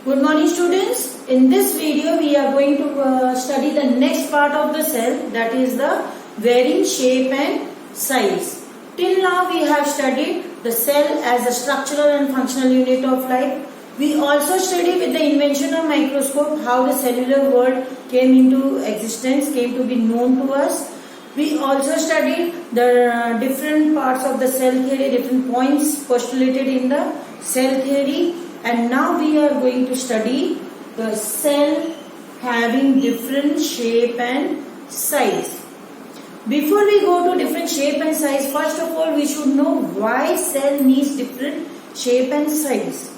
Good morning students. In this video we are going to study the next part of the cell, that is the varying shape and size. Till now we have studied the cell as a structural and functional unit of life. We also studied with the invention of microscope how the cellular world came into existence, came to be known to us. We also studied the different parts of the cell theory, different points postulated in the cell theory. And now we are going to study the cell having different shape and size. Before we go to different shape and size, first of all we should know why cell needs different shape and size.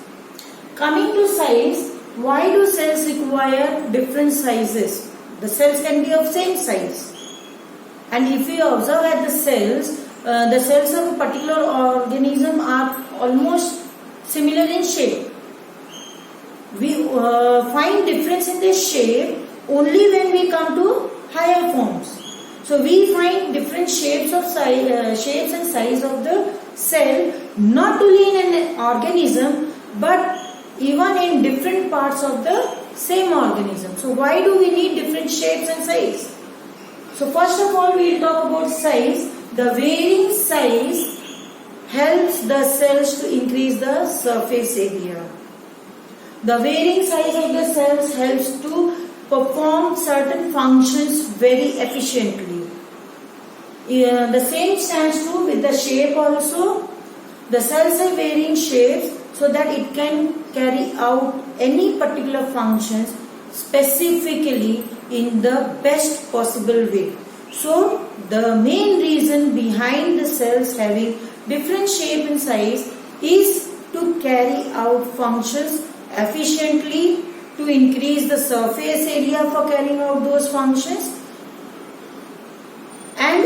Coming to size, why do cells require different sizes? The cells can be of same size. And if we observe at the cells of a particular organism are almost similar in shape. We find difference in the shape only when we come to higher forms. So we find different shapes and size of the cell not only in an organism but even in different parts of the same organism. So why do we need different shapes and size? So first of all we will talk about size. The varying size helps the cells to increase the surface area. The varying size of the cells helps to perform certain functions very efficiently. The same stands true with the shape also. The cells have varying shapes so that it can carry out any particular functions specifically in the best possible way. So the main reason behind the cells having different shape and size is to carry out functions efficiently, to increase the surface area for carrying out those functions, and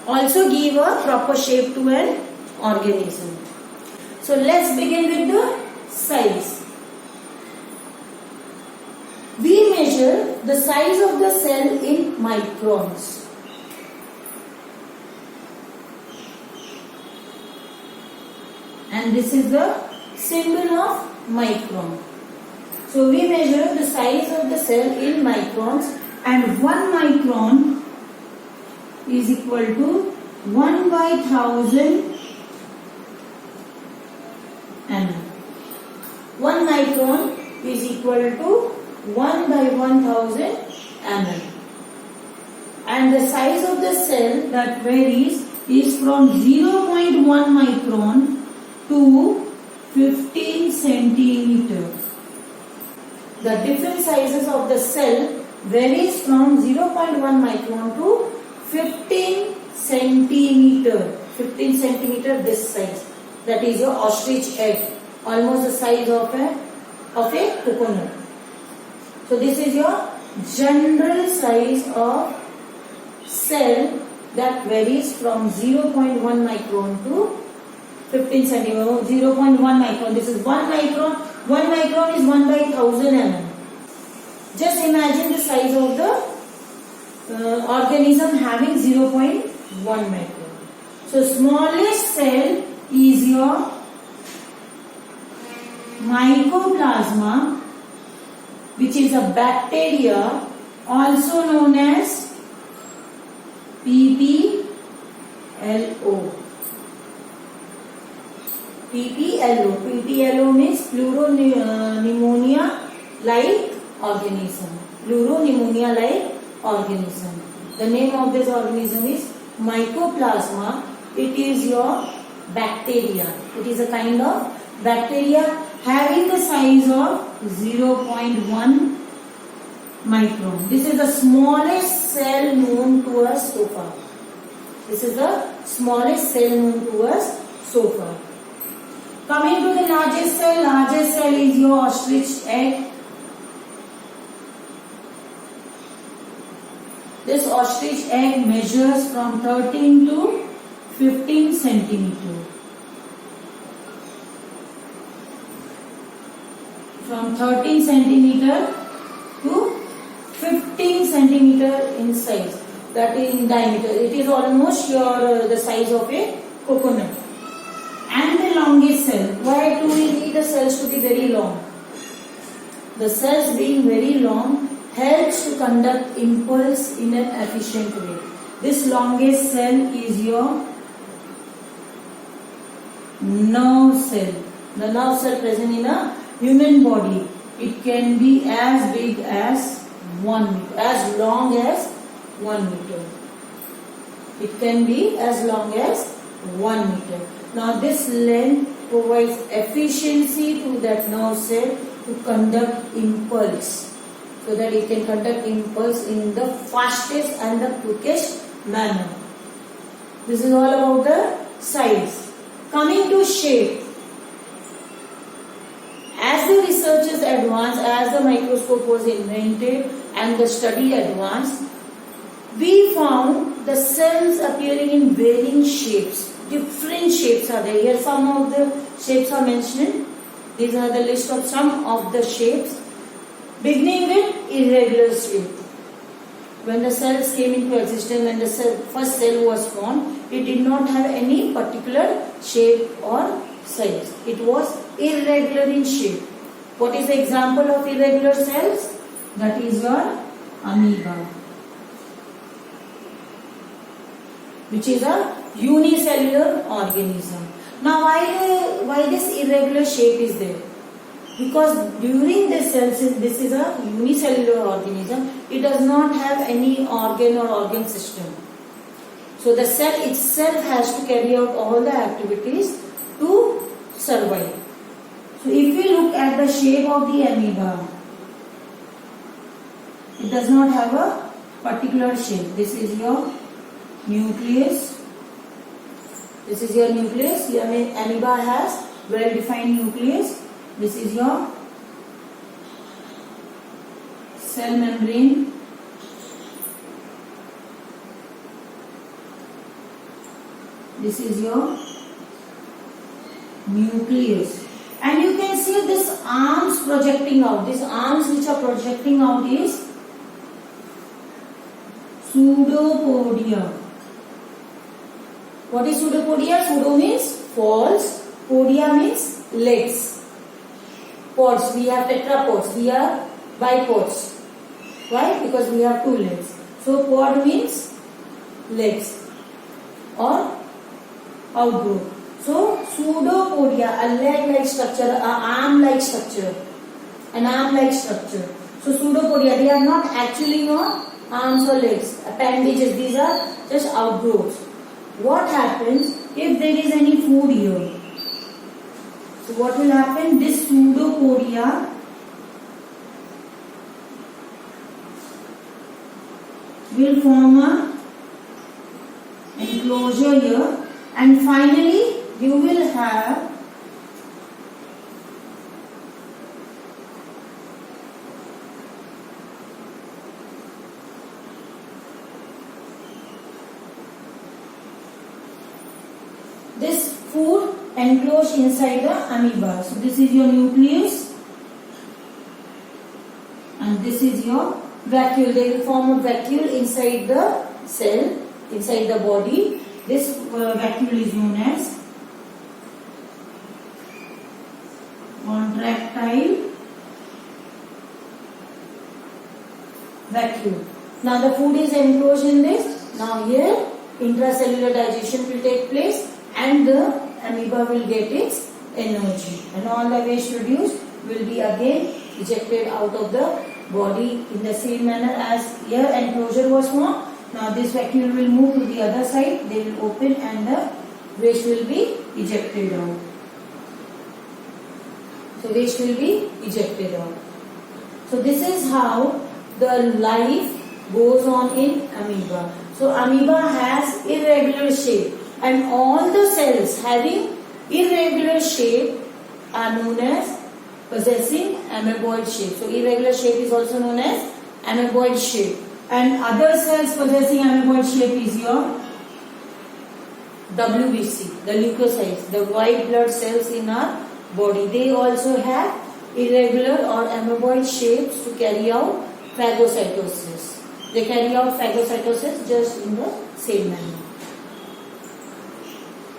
also give a proper shape to an organism. So let's begin with the size. We measure the size of the cell in microns. And this is the symbol of micron. So we measure the size of the cell in microns, and 1 micron is equal to 1 by 1000 mm. 1 micron is equal to 1 by 1000 mm. And the size of the cell that varies is from 0.1 micron to 15 centimeter. The different sizes of the cell varies from 0.1 micron to 15 centimeter. 15 centimeter this size. That is your ostrich egg. Almost the size of a coconut. So this is your general size of cell that varies from 0.1 micron to 15 centimeter, 0.1 micron. This is 1 micron. 1 micron is 1 by 1000 mm. Just imagine the size of the organism having 0.1 micron. So smallest cell is your mycoplasma, which is a bacteria, also known as PPLO. PPLO means Pleuropneumonia-like organism. Pleuropneumonia-like organism. The name of this organism is mycoplasma. It is your bacteria. It is a kind of bacteria having the size of 0.1 micron. This is the smallest cell known to us so far. This is the smallest cell known to us so far. Coming to the largest cell is your ostrich egg. This ostrich egg measures from 13 to 15 centimeter. From 13 centimeter to 15 centimeter in size. That is in diameter. It is almost the size of a coconut. And the longest cell. Why do we need the cells to be very The cells being very long helps to conduct impulse in an efficient way. This longest cell is your nerve cell. The nerve cell present in a human body. It can be as big as 1 meter, as long as 1 meter. It can be as long as 1 meter. Now this length provides efficiency to that nerve cell to conduct impulse, so that it can conduct impulse in the fastest and the quickest manner. This is all about the size. Coming to shape. As the researchers advanced, as the microscope was invented and the study advanced, we found the cells appearing in varying shapes. Different shapes are there. Here some of the shapes are mentioned. These are the list of some of the shapes. Beginning with irregular shape. When the cells came into existence, when the first cell was formed, it did not have any particular shape or size. It was irregular in shape. What is the example of irregular cells? That is your amoeba, which is a unicellular organism. Now why this irregular shape is there? Because during this cells, this is a unicellular organism, it does not have any organ or organ system. So the cell itself has to carry out all the activities to survive. So if we look at the shape of the amoeba, it does not have a particular shape. This is your nucleus. This is your nucleus. Your amoeba has well-defined nucleus. This is your cell membrane. This is your nucleus. And you can see this arms projecting out. These arms which are projecting out is pseudopodia. What is pseudopodia? Pseudo means false. Podia means legs. Pods. We have tetrapods. We are bipods. Why? Because we have 2 legs. So pod means legs or outgrowth. So pseudopodia, a leg-like structure, an arm-like structure, an arm-like structure. So pseudopodia, they are not actually your arms or legs, appendages. These are just outgrowths. What happens if there is any food here? So what will happen? This pseudopodia will form a enclosure here, and finally you will have this food enclosed inside the amoeba. So this is your nucleus and this is your vacuole. They will form a vacuole inside the cell, inside the body. This vacuole is known as contractile vacuole. Now the food is enclosed in this. Now here intracellular digestion will take place and the amoeba will get its energy, and all the waste produced will be again ejected out of the body in the same manner as here enclosure was formed. Now this vacuole will move to the other side, they will open and the waste will be ejected out. So waste will be ejected out. So this is how the life goes on in amoeba. So amoeba has irregular shape, and all the cells having irregular shape are known as possessing amoeboid shape. So irregular shape is also known as amoeboid shape. And other cells possessing amoeboid shape is your WBC, the leukocytes, the white blood cells in our body. They also have irregular or amoeboid shapes to carry out phagocytosis. They carry out phagocytosis just in the same manner.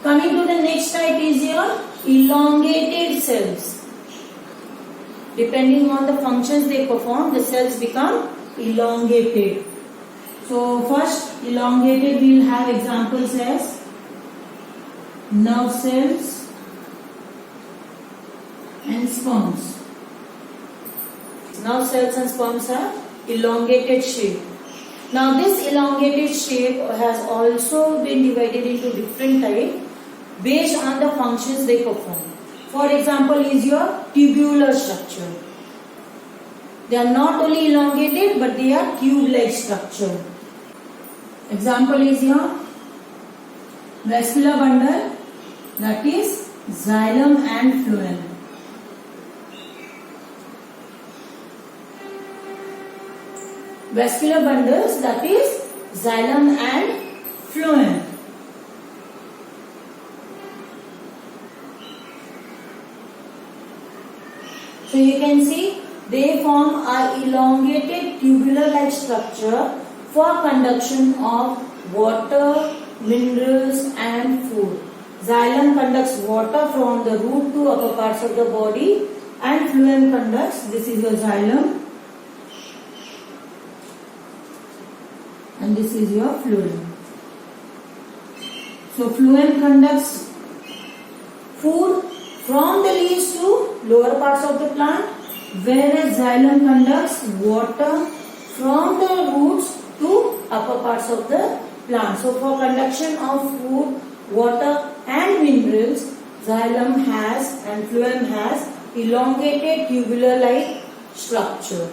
Coming to the next type is your elongated cells. Depending on the functions they perform, the cells become elongated. So first, elongated, we will have examples as nerve cells and sperms. Nerve cells and sperms are elongated shape. Now this elongated shape has also been divided into different types based on the functions they perform. For example, is your tubular structure. They are not only elongated but they are tube-like structure. Example is your vascular bundle, that is xylem and phloem. Vascular bundles, that is xylem and phloem. So you can see they form a elongated tubular-like structure for conduction of water, minerals and food. Xylem conducts water from the root to upper parts of the body and phloem conducts, this is your xylem and this is your phloem. So phloem conducts food from the leaves to lower parts of the plant, whereas xylem conducts water from the roots to upper parts of the plant. So for conduction of food, water and minerals, xylem has and phloem has elongated tubular-like structure.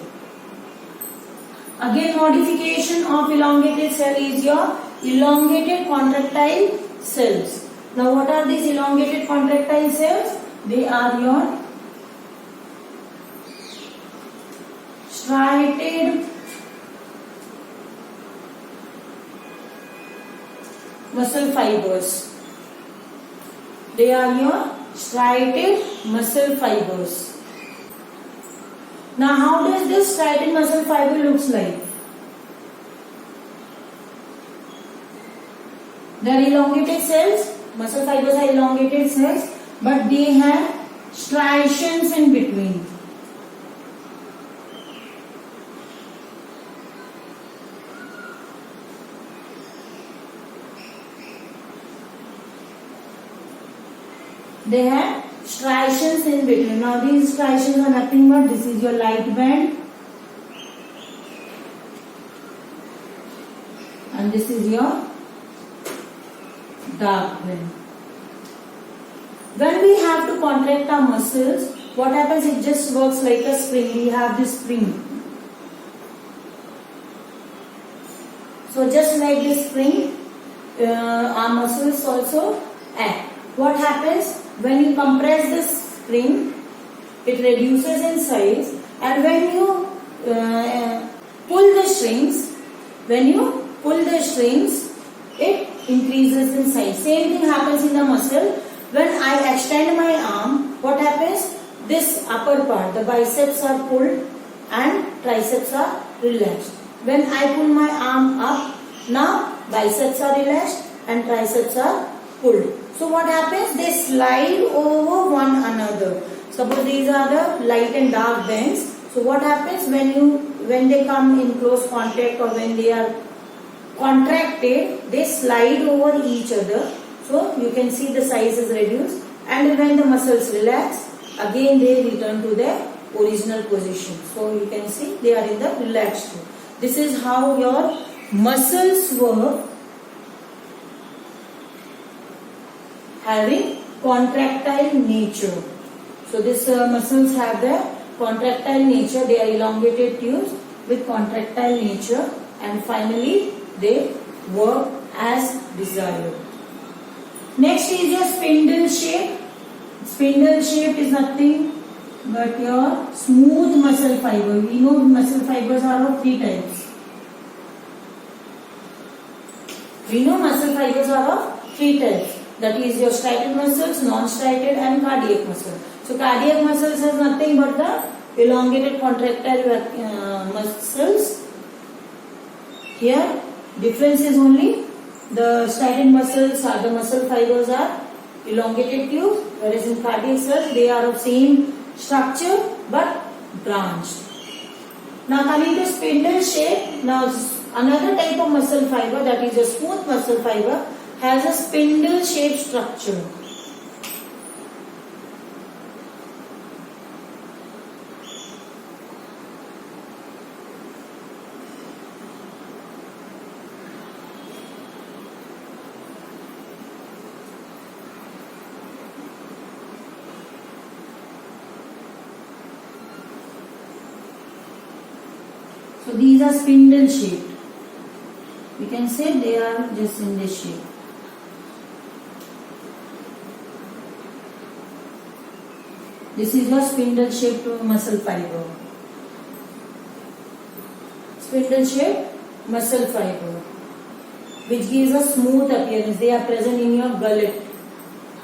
Again, modification of elongated cell is your elongated contractile cells. Now what are these elongated contractile cells? They are your striated muscle fibers. They are your striated muscle fibers. Now how does this striated muscle fiber looks like? They are elongated cells. Muscle fibers are elongated cells, but they have striations in between. They have striations in between. Now these striations are nothing but this is your light band and this is your dark band. When we have to contract our muscles, what happens? It just works like a spring. We have this spring. So just like this spring, our muscles also act. What happens? When you compress this spring, it reduces in size, and when you pull the strings, it increases in size. Same thing happens in the muscle. When I extend my arm, what happens? This upper part, the biceps are pulled and triceps are relaxed. When I pull my arm up, now biceps are relaxed and triceps are pulled. So what happens? They slide over one another. Suppose these are the light and dark bands. So what happens when they come in close contact or when they are contracted, they slide over each other. So you can see the size is reduced, and when the muscles relax, again they return to their original position. So you can see they are in the relaxed state. This is how your muscles work, having contractile nature. So these muscles have the contractile nature. They are elongated tubes with contractile nature, and finally they work as desired. Next is your spindle shape. Spindle shape is nothing but your smooth muscle fiber. We know muscle fibers are of three types. That is your striated muscles, non-striated and cardiac muscle. So cardiac muscles has nothing but the elongated contractile muscles. Here difference is only the striated muscles are the muscle fibers are elongated tubes, whereas in cardiac cells they are of same structure but branched. Now coming to spindle shape. Now another type of muscle fiber, that is a smooth muscle fiber, has a spindle shaped structure. So these are spindle shaped. We can say they are just in this shape. This is your spindle shaped muscle fiber. Spindle shaped muscle fiber, which gives a smooth appearance. They are present in your gullet,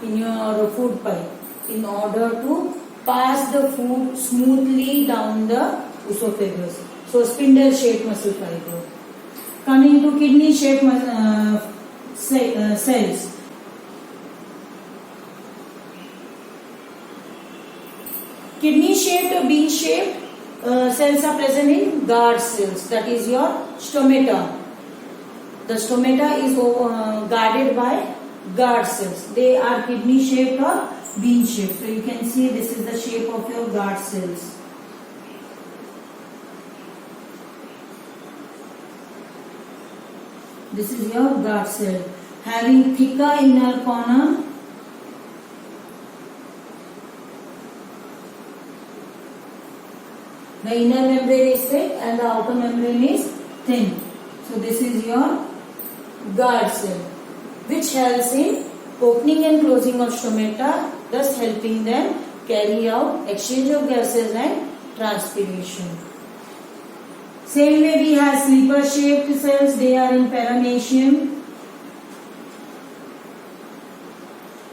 in your food pipe, in order to pass the food smoothly down the esophagus. So spindle shaped muscle fiber. Coming to kidney shaped cells. Kidney shaped or bean shaped cells are present in guard cells, that is your stomata. The stomata is guarded by guard cells. They are kidney shaped or bean shaped. So you can see this is the shape of your guard cells. This is your guard cell, having thicker inner corner, the inner membrane is thick and the outer membrane is thin. So this is your guard cell, which helps in opening and closing of stomata, thus helping them carry out exchange of gases and transpiration. Same way we have sleeper shaped cells. They are in paramecium.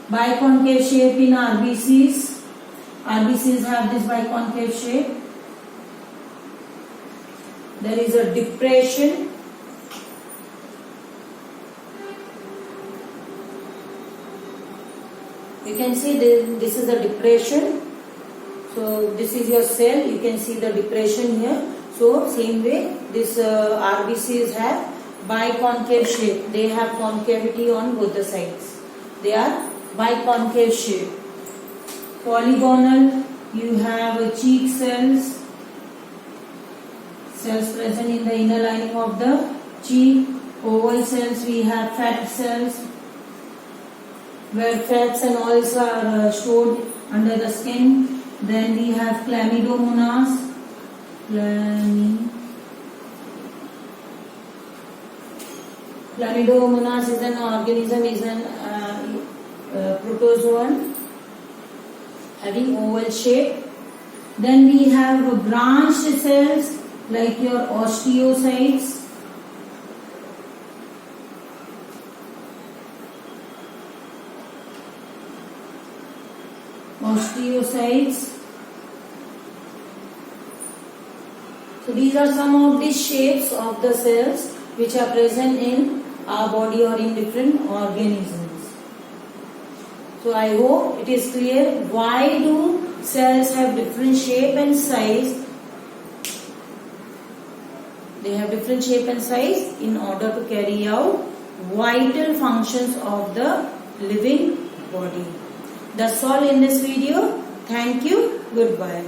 Biconcave shape in RBCs. RBCs have this biconcave shape. There is a depression. You can see this is a depression. So this is your cell. You can see the depression here. So same way this RBCs have biconcave shape. They have concavity on both the sides. They are biconcave shape. Polygonal, you have cheek cells. Cells present in the inner lining of the cheek. Oval cells, we have fat cells, where fats and oils are stored under the skin. Then we have chlamydomonas. Chlamydomonas is an organism, is an protozoan having oval shape. Then we have branched cells like your osteocytes. Osteocytes. So these are some of the shapes of the cells which are present in our body or in different organisms. So I hope it is clear why do cells have different shape and size. They have different shape and size in order to carry out vital functions of the living body. That's all in this video. Thank you. Goodbye.